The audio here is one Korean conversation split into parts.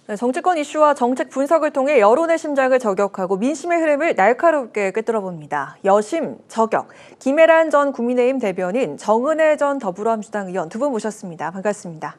네, 정치권 이슈와 정책 분석을 통해 여론의 심장을 저격하고 민심의 흐름을 날카롭게 꿰뚫어봅니다. 여심, 저격, 김혜란 전 국민의힘 대변인, 정은혜 전 더불어민주당 의원 두 분 모셨습니다. 반갑습니다.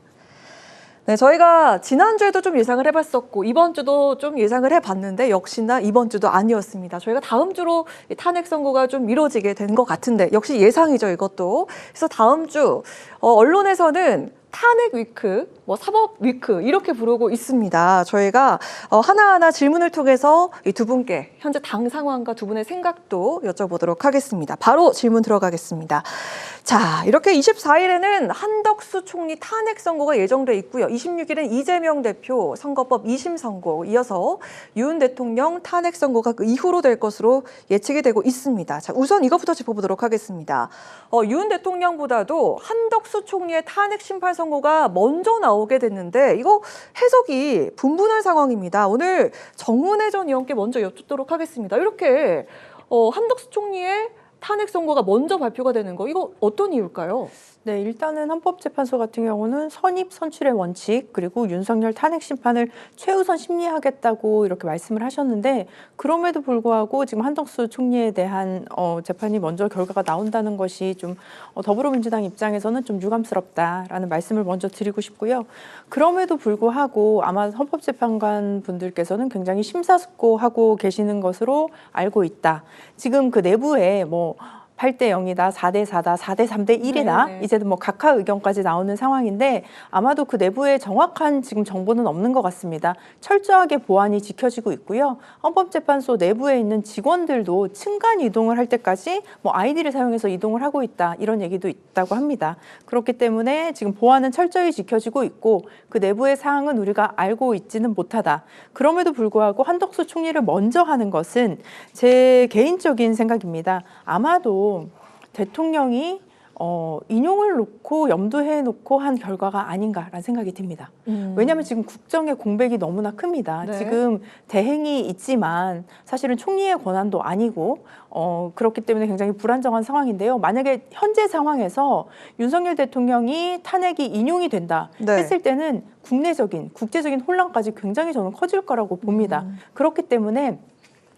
네, 저희가 지난주에도 좀 예상을 해봤었고 이번 주도 좀 예상을 해봤는데 역시나 이번 주도 아니었습니다. 저희가 다음 주로 탄핵 선고가 좀 미뤄지게 된 것 같은데 역시 예상이죠, 이것도. 그래서 다음 주 언론에서는 탄핵 위크, 사법 위크 이렇게 부르고 있습니다. 저희가 하나하나 질문을 통해서 이 두 분께 현재 당 상황과 두 분의 생각도 여쭤보도록 하겠습니다. 바로 질문 들어가겠습니다. 자, 이렇게 24일에는 한덕수 총리 탄핵 선고가 예정돼 있고요. 26일은 이재명 대표 선거법 2심 선고, 이어서 윤 대통령 탄핵 선고가 그 이후로 될 것으로 예측이 되고 있습니다. 자, 우선 이것부터 짚어보도록 하겠습니다. 윤 대통령보다도 한덕수 총리의 탄핵 심판 선고가 먼저 나오게 됐는데 이거 해석이 분분한 상황입니다. 오늘 정은혜 전 의원께 먼저 여쭙도록 하겠습니다. 이렇게 한덕수 총리의 탄핵 선고가 먼저 발표가 되는 거, 이거 어떤 이유일까요? 네, 일단은 헌법재판소 같은 경우는 선입 선출의 원칙 그리고 윤석열 탄핵 심판을 최우선 심리하겠다고 이렇게 말씀을 하셨는데, 그럼에도 불구하고 지금 한덕수 총리에 대한 재판이 먼저 결과가 나온다는 것이 좀 더불어민주당 입장에서는 좀 유감스럽다라는 말씀을 먼저 드리고 싶고요. 그럼에도 불구하고 아마 헌법재판관 분들께서는 굉장히 심사숙고하고 계시는 것으로 알고 있다. 지금 그 내부에 8대 0이다, 4대 4다, 4대 3대 1이다. 네네. 이제 각하 의견까지 나오는 상황인데 아마도 그 내부에 정확한 지금 정보는 없는 것 같습니다. 철저하게 보안이 지켜지고 있고요. 헌법재판소 내부에 있는 직원들도 층간 이동을 할 때까지 아이디를 사용해서 이동을 하고 있다, 이런 얘기도 있다고 합니다. 그렇기 때문에 지금 보안은 철저히 지켜지고 있고 그 내부의 사항은 우리가 알고 있지는 못하다. 그럼에도 불구하고 한덕수 총리를 먼저 하는 것은 제 개인적인 생각입니다. 아마도 대통령이 인용을 놓고 염두에 놓고 한 결과가 아닌가라는 생각이 듭니다. 왜냐하면 지금 국정의 공백이 너무나 큽니다. 네. 지금 대행이 있지만 사실은 총리의 권한도 아니고 그렇기 때문에 굉장히 불안정한 상황인데요. 만약에 현재 상황에서 윤석열 대통령이 탄핵이 인용이 된다 했을 때는 국내적인, 국제적인 혼란까지 굉장히 저는 커질 거라고 봅니다. 그렇기 때문에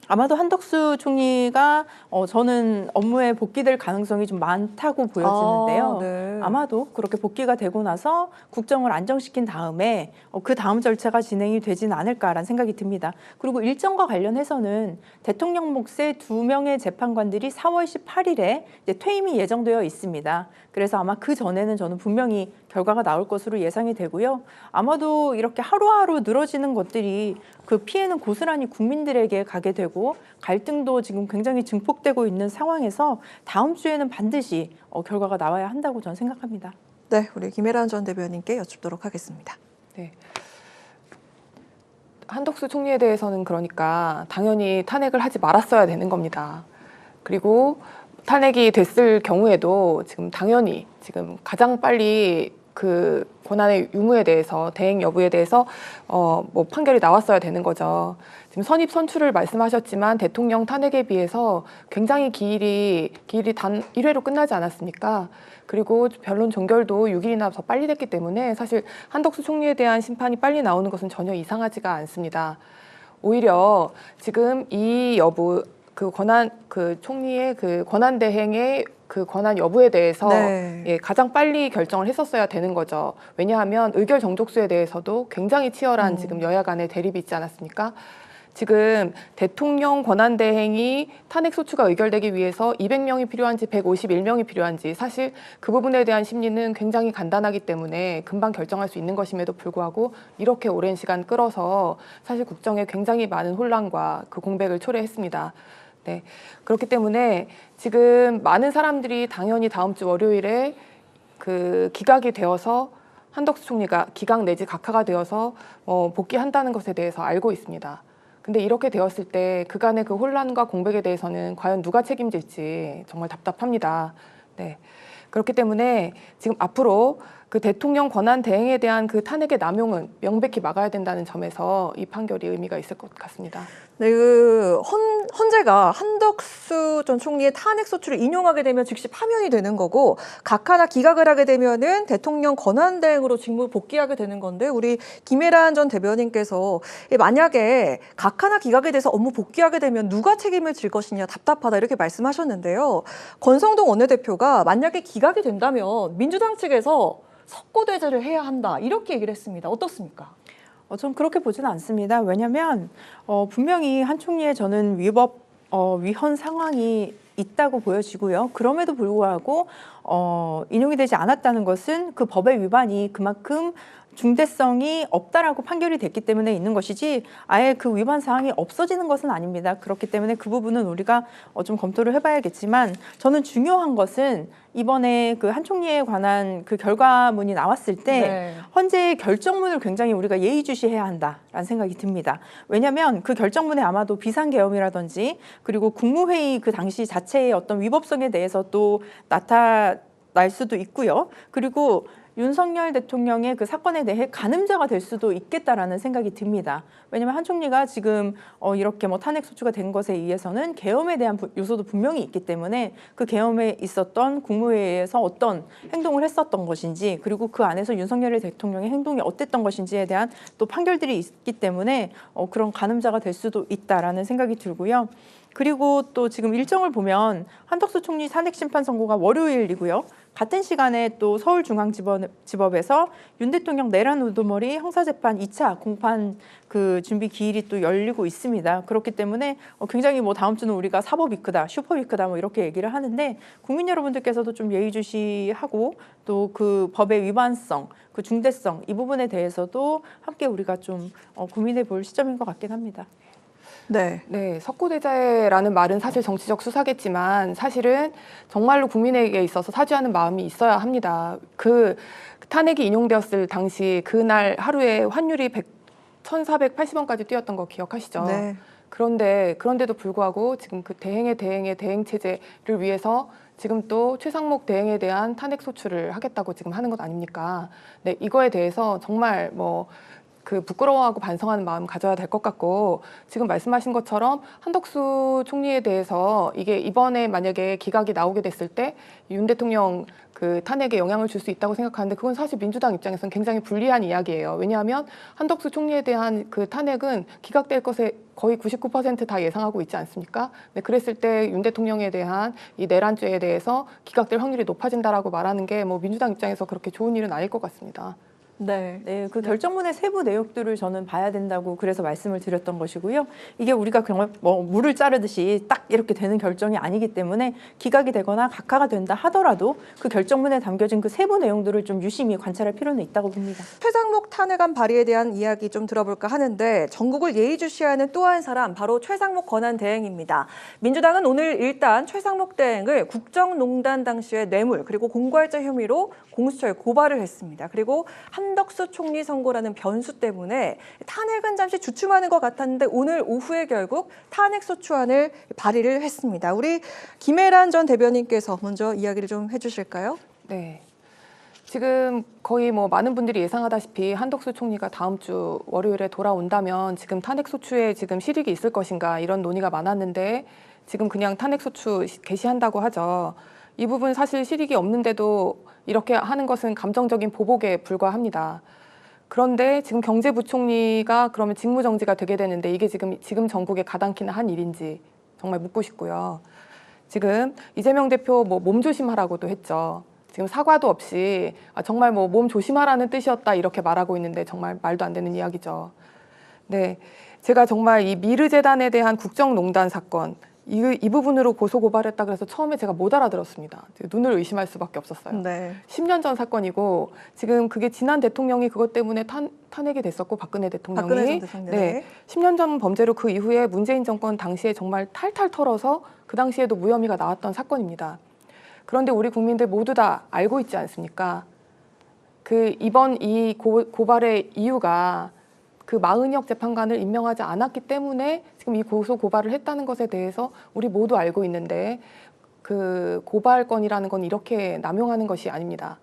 아마도 한덕수 총리가 저는 업무에 복귀될 가능성이 좀 많다고 보여지는데요. 네. 아마도 그렇게 복귀가 되고 나서 국정을 안정시킨 다음에 그 다음 절차가 진행이 되지는 않을까라는 생각이 듭니다. 그리고 일정과 관련해서는 대통령 몫의 2명의 재판관들이 4월 18일에 이제 퇴임이 예정되어 있습니다. 그래서 아마 그 전에는 저는 분명히 결과가 나올 것으로 예상이 되고요. 아마도 이렇게 하루하루 늘어지는 것들이 그 피해는 고스란히 국민들에게 가게 되고 갈등도 지금 굉장히 증폭되고 있는 상황에서 다음 주에는 반드시 결과가 나와야 한다고 저는 생각합니다. 네, 우리 김혜란 전 대변인께 여쭙도록 하겠습니다. 네. 한덕수 총리에 대해서는 그러니까 당연히 탄핵을 하지 말았어야 되는 겁니다. 그리고 탄핵이 됐을 경우에도 지금 당연히 지금 가장 빨리 그 권한의 유무에 대해서, 대행 여부에 대해서 판결이 나왔어야 되는 거죠. 지금 선입 선출을 말씀하셨지만 대통령 탄핵에 비해서 굉장히 기일이 단 1회로 끝나지 않았습니까? 그리고 변론 종결도 6일이나 더 빨리 됐기 때문에 사실 한덕수 총리에 대한 심판이 빨리 나오는 것은 전혀 이상하지가 않습니다. 오히려 지금 이 여부, 그 총리의 그 권한 대행의 그 권한 여부에 대해서 가장 빨리 결정을 했었어야 되는 거죠. 왜냐하면 의결 정족수에 대해서도 굉장히 치열한 지금 여야 간의 대립이 있지 않았습니까? 지금 대통령 권한 대행이 탄핵 소추가 의결되기 위해서 200명이 필요한지 151명이 필요한지 사실 그 부분에 대한 심리는 굉장히 간단하기 때문에 금방 결정할 수 있는 것임에도 불구하고 이렇게 오랜 시간 끌어서 사실 국정에 굉장히 많은 혼란과 그 공백을 초래했습니다. 네, 그렇기 때문에 지금 많은 사람들이 당연히 다음 주 월요일에 그 기각이 되어서 한덕수 총리가 기각 내지 각하가 되어서 복귀한다는 것에 대해서 알고 있습니다. 근데 이렇게 되었을 때 그간의 그 혼란과 공백에 대해서는 과연 누가 책임질지 정말 답답합니다. 네, 그렇기 때문에 지금 앞으로 그 대통령 권한 대행에 대한 그 탄핵의 남용은 명백히 막아야 된다는 점에서 이 판결이 의미가 있을 것 같습니다. 네, 헌재가 한덕수 전 총리의 탄핵 소추를 인용하게 되면 즉시 파면이 되는 거고 각하나 기각을 하게 되면은 대통령 권한 대행으로 직무 복귀하게 되는 건데 우리 김혜란 전 대변인께서 만약에 각하나 기각에 대해서 업무 복귀하게 되면 누가 책임을 질 것이냐 답답하다 이렇게 말씀하셨는데요. 권성동 원내대표가 만약에 기각이 된다면 민주당 측에서 석고대죄를 해야 한다 이렇게 얘기를 했습니다. 어떻습니까? 전 그렇게 보지는 않습니다. 왜냐하면 분명히 한 총리의 저는 위헌 상황이 있다고 보여지고요. 그럼에도 불구하고 인용이 되지 않았다는 것은 그 법의 위반이 그만큼 중대성이 없다라고 판결이 됐기 때문에 있는 것이지 아예 그 위반 사항이 없어지는 것은 아닙니다. 그렇기 때문에 그 부분은 우리가 좀 검토를 해봐야겠지만 저는 중요한 것은 이번에 그 한 총리에 관한 그 결과문이 나왔을 때 네. 헌재의 결정문을 굉장히 우리가 예의주시해야 한다라는 생각이 듭니다. 왜냐하면 그 결정문에 아마도 비상계엄이라든지 그리고 국무회의 그 당시 자체의 어떤 위법성에 대해서 또 나타날 수도 있고요. 그리고 윤석열 대통령의 그 사건에 대해 가늠자가 될 수도 있겠다라는 생각이 듭니다. 왜냐하면 한 총리가 지금 이렇게 뭐 탄핵 소추가 된 것에 의해서는 계엄에 대한 요소도 분명히 있기 때문에 그 계엄에 있었던 국무회의에서 어떤 행동을 했었던 것인지 그리고 그 안에서 윤석열 대통령의 행동이 어땠던 것인지에 대한 또 판결들이 있기 때문에 그런 가늠자가 될 수도 있다라는 생각이 들고요. 그리고 또 지금 일정을 보면 한덕수 총리 탄핵 심판 선고가 월요일이고요. 같은 시간에 또 서울중앙지법에서 윤 대통령 내란 우두머리 형사재판 2차 공판 그 준비 기일이 또 열리고 있습니다. 그렇기 때문에 굉장히 뭐 다음 주는 우리가 사법위크다, 슈퍼위크다 뭐 이렇게 얘기를 하는데 국민 여러분들께서도 좀 예의주시하고 또 그 법의 위반성, 그 중대성 이 부분에 대해서도 함께 우리가 좀 고민해 볼 시점인 것 같긴 합니다. 네. 네, 석고대죄라는 말은 사실 정치적 수사겠지만 사실은 정말로 국민에게 있어서 사죄하는 마음이 있어야 합니다. 그 탄핵이 인용되었을 당시 그날 하루에 환율이 1,480원까지 뛰었던 거 기억하시죠? 네. 그런데도 불구하고 지금 그 대행 체제를 위해서 지금 또 최상목 대행에 대한 탄핵 소추를 하겠다고 지금 하는 것 아닙니까? 네, 이거에 대해서 정말 그 부끄러워하고 반성하는 마음 가져야 될 것 같고 지금 말씀하신 것처럼 한덕수 총리에 대해서 이게 이번에 만약에 기각이 나오게 됐을 때 윤 대통령 그 탄핵에 영향을 줄 수 있다고 생각하는데 그건 사실 민주당 입장에서는 굉장히 불리한 이야기예요. 왜냐하면 한덕수 총리에 대한 그 탄핵은 기각될 것에 거의 99% 다 예상하고 있지 않습니까? 네, 그랬을 때 윤 대통령에 대한 이 내란죄에 대해서 기각될 확률이 높아진다라고 말하는 게 뭐 민주당 입장에서 그렇게 좋은 일은 아닐 것 같습니다. 네. 그 결정문의 세부 내용들을 저는 봐야 된다고 그래서 말씀을 드렸던 것이고요. 이게 우리가 정말 뭐 물을 자르듯이 딱 이렇게 되는 결정이 아니기 때문에 기각이 되거나 각하가 된다 하더라도 그 결정문에 담겨진 그 세부 내용들을 좀 유심히 관찰할 필요는 있다고 봅니다. 최상목 탄핵안 발의에 대한 이야기 좀 들어볼까 하는데 전국을 예의주시하는 또 한 사람 바로 최상목 권한대행입니다. 민주당은 오늘 일단 최상목 대행을 국정농단 당시의 뇌물 그리고 공갈죄 혐의로 공수처에 고발을 했습니다. 그리고 한덕수 총리 선고라는 변수 때문에 탄핵은 잠시 주춤하는 것 같았는데 오늘 오후에 결국 탄핵 소추안을 발의를 했습니다. 우리 김혜란 전 대변인께서 먼저 이야기를 좀 해주실까요? 네. 지금 거의 뭐 많은 분들이 예상하다시피 한덕수 총리가 다음 주 월요일에 돌아온다면 지금 탄핵 소추에 지금 실익이 있을 것인가 이런 논의가 많았는데 지금 그냥 탄핵 소추 개시한다고 하죠. 이 부분 사실 실익이 없는데도 이렇게 하는 것은 감정적인 보복에 불과합니다. 그런데 지금 경제부총리가 그러면 직무정지가 되게 되는데 이게 지금 전국에 가당키나 한 일인지 정말 묻고 싶고요. 지금 이재명 대표 뭐 몸 조심하라고도 했죠. 지금 사과도 없이 정말 뭐 몸 조심하라는 뜻이었다 이렇게 말하고 있는데 정말 말도 안 되는 이야기죠. 네, 제가 정말 이 미르재단에 대한 국정농단 사건 이 부분으로 고소고발했다 그래서 처음에 제가 못 알아들었습니다. 눈을 의심할 수밖에 없었어요. 네. 10년 전 사건이고 지금 그게 지난 대통령이 그것 때문에 탄핵이 됐었고 박근혜 대통령이 박근혜 전 대통령. 네, 10년 전 범죄로 그 이후에 문재인 정권 당시에 정말 탈탈 털어서 그 당시에도 무혐의가 나왔던 사건입니다. 그런데 우리 국민들 모두 다 알고 있지 않습니까? 이번 이 고발의 이유가 그 마은혁 재판관을 임명하지 않았기 때문에 지금 이 고소 고발을 했다는 것에 대해서 우리 모두 알고 있는데 그 고발건이라는 건 이렇게 남용하는 것이 아닙니다.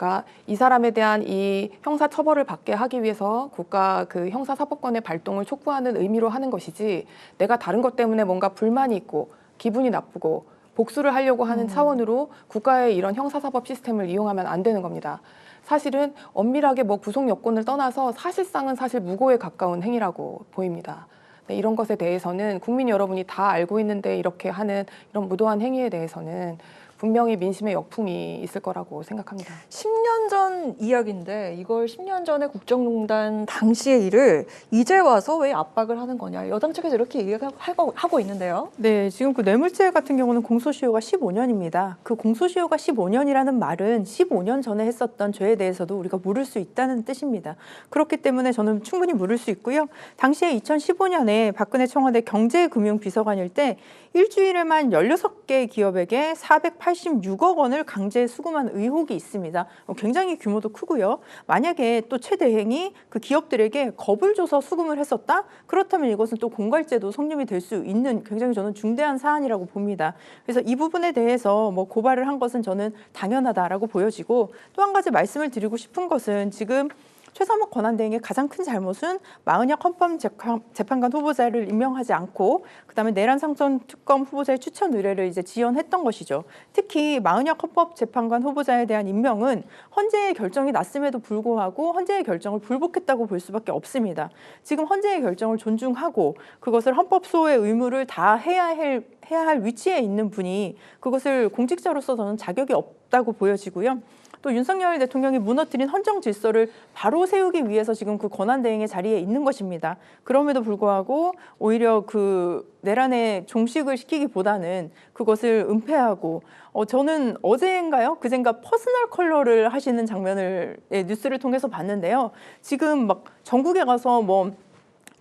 그러니까 이 사람에 대한 이 형사 처벌을 받게 하기 위해서 국가 그 형사사법권의 발동을 촉구하는 의미로 하는 것이지 내가 다른 것 때문에 뭔가 불만이 있고 기분이 나쁘고 복수를 하려고 하는 차원으로 국가의 이런 형사사법 시스템을 이용하면 안 되는 겁니다. 사실은 엄밀하게 뭐 구속 여건을 떠나서 사실상은 사실 무고에 가까운 행위라고 보입니다. 네, 이런 것에 대해서는 국민 여러분이 다 알고 있는데 이렇게 하는 이런 무도한 행위에 대해서는 분명히 민심의 역풍이 있을 거라고 생각합니다. 10년 전 이야기인데 이걸 10년 전에 국정농단 당시의 일을 이제 와서 왜 압박을 하는 거냐. 여당 측에서 이렇게 얘기하고 있는데요. 네, 지금 그 뇌물죄 같은 경우는 공소시효가 15년입니다. 그 공소시효가 15년이라는 말은 15년 전에 했었던 죄에 대해서도 우리가 물을 수 있다는 뜻입니다. 그렇기 때문에 저는 충분히 물을 수 있고요. 당시에 2015년에 박근혜 청와대 경제금융비서관일 때 일주일에만 16개 기업에게 486억 원을 강제 수금한 의혹이 있습니다. 굉장히 규모도 크고요. 만약에 또 최대행이 그 기업들에게 겁을 줘서 수금을 했었다? 그렇다면 이것은 또 공갈죄도 성립이 될 수 있는 굉장히 저는 중대한 사안이라고 봅니다. 그래서 이 부분에 대해서 뭐 고발을 한 것은 저는 당연하다라고 보여지고 또 한 가지 말씀을 드리고 싶은 것은 지금 최상목 권한대행의 가장 큰 잘못은 마은혁 헌법재판관 후보자를 임명하지 않고 그다음에 내란 상선 특검 후보자의 추천 의뢰를 이제 지연했던 것이죠. 특히 마은혁 헌법재판관 후보자에 대한 임명은 헌재의 결정이 났음에도 불구하고 헌재의 결정을 불복했다고 볼 수밖에 없습니다. 지금 헌재의 결정을 존중하고 그것을 헌법 소의 의무를 다 해야 할 위치에 있는 분이 그것을 공직자로서 저는 자격이 없다고 보여지고요. 또 윤석열 대통령이 무너뜨린 헌정 질서를 바로 세우기 위해서 지금 그 권한대행의 자리에 있는 것입니다. 그럼에도 불구하고 오히려 그 내란에 종식을 시키기보다는 그것을 은폐하고 저는 어제인가요? 그젠가 퍼스널 컬러를 하시는 장면을 뉴스를 통해서 봤는데요. 지금 막 전국에 가서 뭐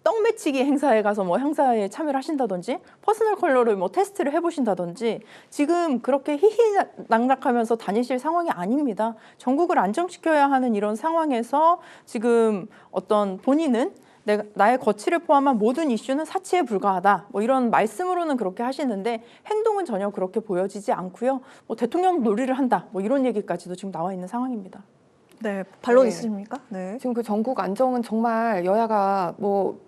떡 매치기 행사에 가서 뭐 행사에 참여를 하신다든지 퍼스널 컬러를 뭐 테스트를 해보신다든지 지금 그렇게 희희낙낙하면서 다니실 상황이 아닙니다. 전국을 안정시켜야 하는 이런 상황에서 지금 어떤 본인은 나의 거취를 포함한 모든 이슈는 사치에 불과하다. 뭐 이런 말씀으로는 그렇게 하시는데 행동은 전혀 그렇게 보여지지 않고요. 뭐 대통령 놀이를 한다. 뭐 이런 얘기까지도 지금 나와 있는 상황입니다. 네, 반론 네. 있으십니까? 네. 지금 그 전국 안정은 정말 여야가 뭐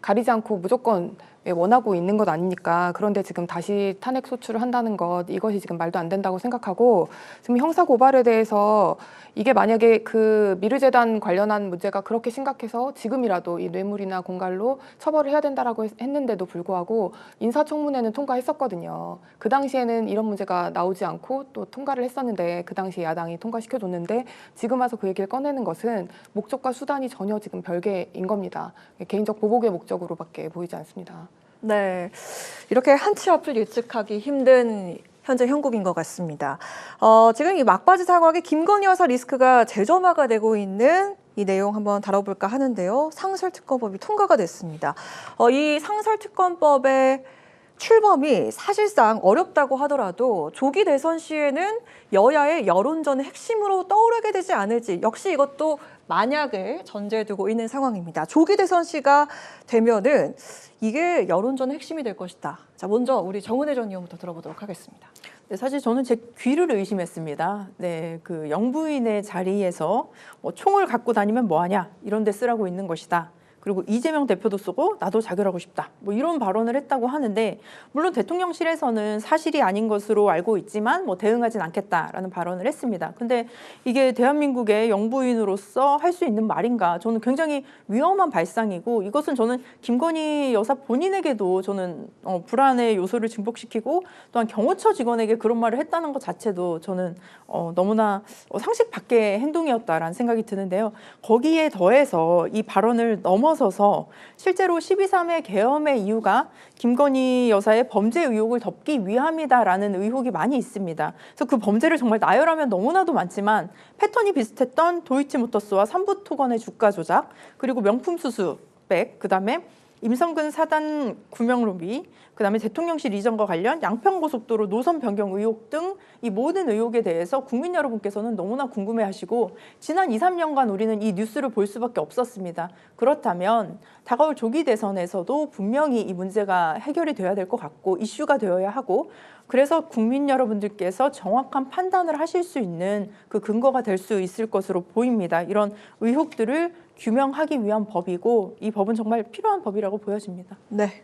가리지 않고 무조건 원하고 있는 것 아닙니까? 그런데 지금 다시 탄핵 소추를 한다는 것, 이것이 지금 말도 안 된다고 생각하고 지금 형사 고발에 대해서 이게 만약에 그 미르재단 관련한 문제가 그렇게 심각해서 지금이라도 이 뇌물이나 공갈로 처벌을 해야 된다라고 했는데도 불구하고 인사청문회는 통과했었거든요. 그 당시에는 이런 문제가 나오지 않고 또 통과를 했었는데 그 당시 야당이 통과시켜줬는데 지금 와서 그 얘기를 꺼내는 것은 목적과 수단이 전혀 지금 별개인 겁니다. 개인적 보복의 목적으로밖에 보이지 않습니다. 네, 이렇게 한치 앞을 예측하기 힘든 현재 형국인 것 같습니다. 지금 이 막바지 상황에 김건희 여사 리스크가 재점화가 되고 있는 이 내용 한번 다뤄볼까 하는데요. 상설특검법이 통과가 됐습니다. 이 상설특검법의 출범이 사실상 어렵다고 하더라도 조기 대선 시에는 여야의 여론전의 핵심으로 떠오르게 되지 않을지 역시 이것도 만약을 전제에 두고 있는 상황입니다. 조기 대선 시가 되면은 이게 여론전의 핵심이 될 것이다. 자, 먼저 우리 정은혜 전 의원부터 들어보도록 하겠습니다. 네, 사실 저는 제 귀를 의심했습니다. 네, 그 영부인의 자리에서 뭐 총을 갖고 다니면 뭐하냐 이런 데 쓰라고 있는 것이다. 그리고 이재명 대표도 쓰고 나도 자결하고 싶다. 뭐 이런 발언을 했다고 하는데 물론 대통령실에서는 사실이 아닌 것으로 알고 있지만 뭐 대응하진 않겠다라는 발언을 했습니다. 근데 이게 대한민국의 영부인으로서 할 수 있는 말인가? 저는 굉장히 위험한 발상이고 이것은 저는 김건희 여사 본인에게도 저는 불안의 요소를 증폭시키고 또한 경호처 직원에게 그런 말을 했다는 것 자체도 저는 너무나 상식 밖의 행동이었다라는 생각이 드는데요. 거기에 더해서 이 발언을 넘어서서 실제로 12.3의 계엄의 이유가 김건희 여사의 범죄 의혹을 덮기 위함이다라는 의혹이 많이 있습니다. 그래서 그 범죄를 정말 나열하면 너무나도 많지만 패턴이 비슷했던 도이치모터스와 삼부토건의 주가 조작, 그리고 명품 수수백, 그다음에 임성근 사단 구명 로비, 그다음에 대통령실 이전과 관련 양평고속도로 노선 변경 의혹 등 이 모든 의혹에 대해서 국민 여러분께서는 너무나 궁금해하시고 지난 2, 3년간 우리는 이 뉴스를 볼 수밖에 없었습니다. 그렇다면 다가올 조기 대선에서도 분명히 이 문제가 해결이 돼야 될 것 같고 이슈가 되어야 하고, 그래서 국민 여러분들께서 정확한 판단을 하실 수 있는 그 근거가 될 수 있을 것으로 보입니다. 이런 의혹들을 규명하기 위한 법이고 이 법은 정말 필요한 법이라고 보여집니다. 네.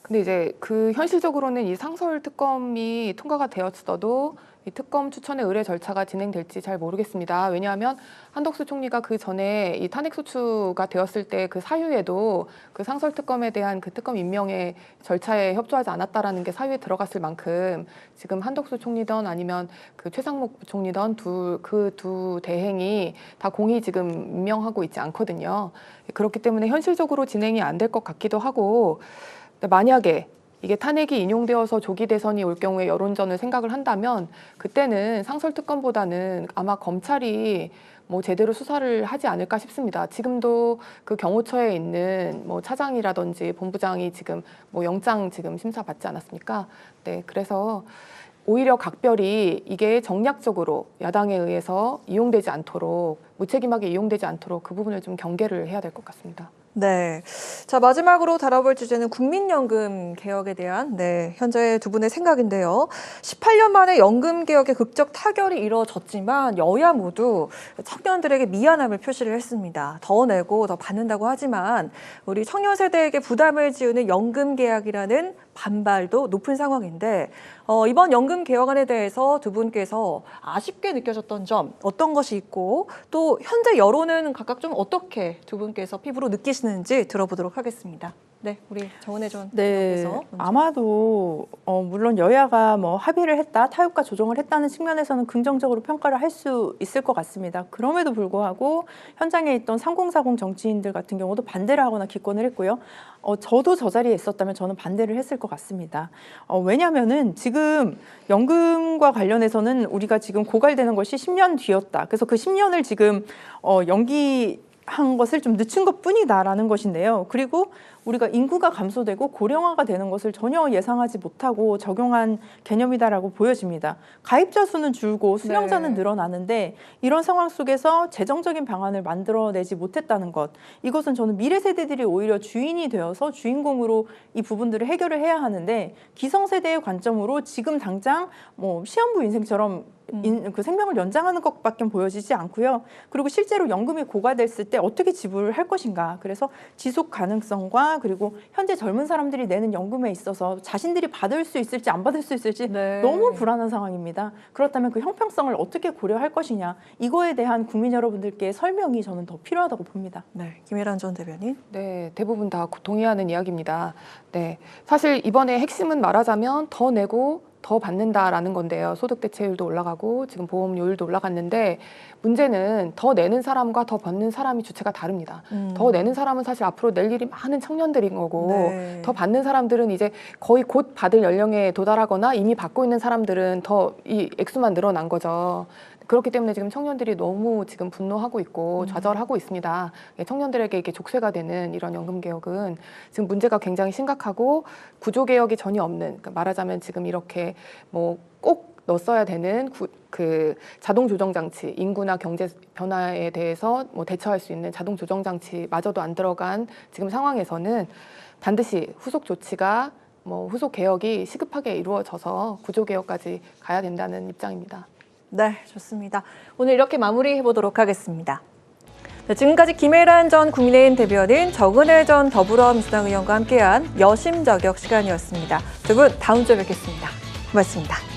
근데 이제 그 현실적으로는 이 상설 특검이 통과가 되었어도 이 특검 추천의 의뢰 절차가 진행될지 잘 모르겠습니다. 왜냐하면 한덕수 총리가 그 전에 이 탄핵 소추가 되었을 때 그 사유에도 그 상설 특검에 대한 그 특검 임명의 절차에 협조하지 않았다라는 게 사유에 들어갔을 만큼 지금 한덕수 총리든 아니면 그 최상목 총리든 그 두 대행이 다 공히 지금 임명하고 있지 않거든요. 그렇기 때문에 현실적으로 진행이 안 될 것 같기도 하고, 만약에 이게 탄핵이 인용되어서 조기 대선이 올 경우에 여론전을 생각을 한다면 그때는 상설 특검보다는 아마 검찰이 뭐 제대로 수사를 하지 않을까 싶습니다. 지금도 그 경호처에 있는 뭐 차장이라든지 본부장이 지금 뭐 영장 지금 심사 받지 않았습니까? 네, 그래서 오히려 각별히 이게 정략적으로 야당에 의해서 이용되지 않도록, 무책임하게 이용되지 않도록 그 부분을 좀 경계를 해야 될 것 같습니다. 네. 자, 마지막으로 다뤄볼 주제는 국민연금 개혁에 대한 현재 두 분의 생각인데요. 18년 만에 연금 개혁의 극적 타결이 이뤄졌지만 여야 모두 청년들에게 미안함을 표시를 했습니다. 더 내고 더 받는다고 하지만 우리 청년 세대에게 부담을 지우는 연금 개혁이라는 반발도 높은 상황인데 이번 연금 개혁안에 대해서 두 분께서 아쉽게 느껴졌던 점 어떤 것이 있고 또 현재 여론은 각각 좀 어떻게 두 분께서 피부로 느끼시는지 들어보도록 하겠습니다. 네, 우리 정은혜 전 의원께서 아마도 물론 여야가 뭐 합의를 했다, 타협과 조정을 했다는 측면에서는 긍정적으로 평가를 할 수 있을 것 같습니다. 그럼에도 불구하고 현장에 있던 3040 정치인들 같은 경우도 반대를 하거나 기권을 했고요. 저도 저 자리에 있었다면 저는 반대를 했을 것 같습니다. 왜냐하면은 지금 연금과 관련해서는 우리가 지금 고갈되는 것이 10년 뒤였다. 그래서 그 10년을 지금 연기한 것을 좀 늦춘 것뿐이다라는 것인데요. 그리고 우리가 인구가 감소되고 고령화가 되는 것을 전혀 예상하지 못하고 적용한 개념이다라고 보여집니다. 가입자 수는 줄고 수령자는 늘어나는데 이런 상황 속에서 재정적인 방안을 만들어내지 못했다는 것, 이것은 저는 미래 세대들이 오히려 주인이 되어서 주인공으로 이 부분들을 해결을 해야 하는데 기성세대의 관점으로 지금 당장 뭐 시한부 인생처럼 그 생명을 연장하는 것밖에 보여지지 않고요. 그리고 실제로 연금이 고갈됐을 때 어떻게 지불을 할 것인가. 그래서 지속 가능성과 그리고 현재 젊은 사람들이 내는 연금에 있어서 자신들이 받을 수 있을지 안 받을 수 있을지 너무 불안한 상황입니다. 그렇다면 그 형평성을 어떻게 고려할 것이냐. 이거에 대한 국민 여러분들께 설명이 저는 더 필요하다고 봅니다. 네, 김혜란 전 대변인. 네, 대부분 다 동의하는 이야기입니다. 네, 사실 이번에 핵심은 말하자면 더 내고 더 받는다라는 건데요. 소득 대체율도 올라가고 지금 보험료율도 올라갔는데 문제는 더 내는 사람과 더 받는 사람이 주체가 다릅니다. 더 내는 사람은 사실 앞으로 낼 일이 많은 청년들인 거고 더 받는 사람들은 이제 거의 곧 받을 연령에 도달하거나 이미 받고 있는 사람들은 더 이 액수만 늘어난 거죠. 그렇기 때문에 지금 청년들이 너무 지금 분노하고 있고 좌절하고 있습니다. 청년들에게 이게 족쇄가 되는 이런 연금 개혁은 지금 문제가 굉장히 심각하고 구조 개혁이 전혀 없는, 그러니까 말하자면 지금 이렇게 뭐 꼭 넣었어야 되는 그 자동 조정 장치, 인구나 경제 변화에 대해서 뭐 대처할 수 있는 자동 조정 장치마저도 안 들어간 지금 상황에서는 반드시 후속 조치가 뭐 후속 개혁이 시급하게 이루어져서 구조 개혁까지 가야 된다는 입장입니다. 네, 좋습니다. 오늘 이렇게 마무리해 보도록 하겠습니다. 네, 지금까지 김혜란 전 국민의힘 대변인, 정은혜 전 더불어민주당 의원과 함께한 여심 저격 시간이었습니다. 두 분 다음 주에 뵙겠습니다. 고맙습니다.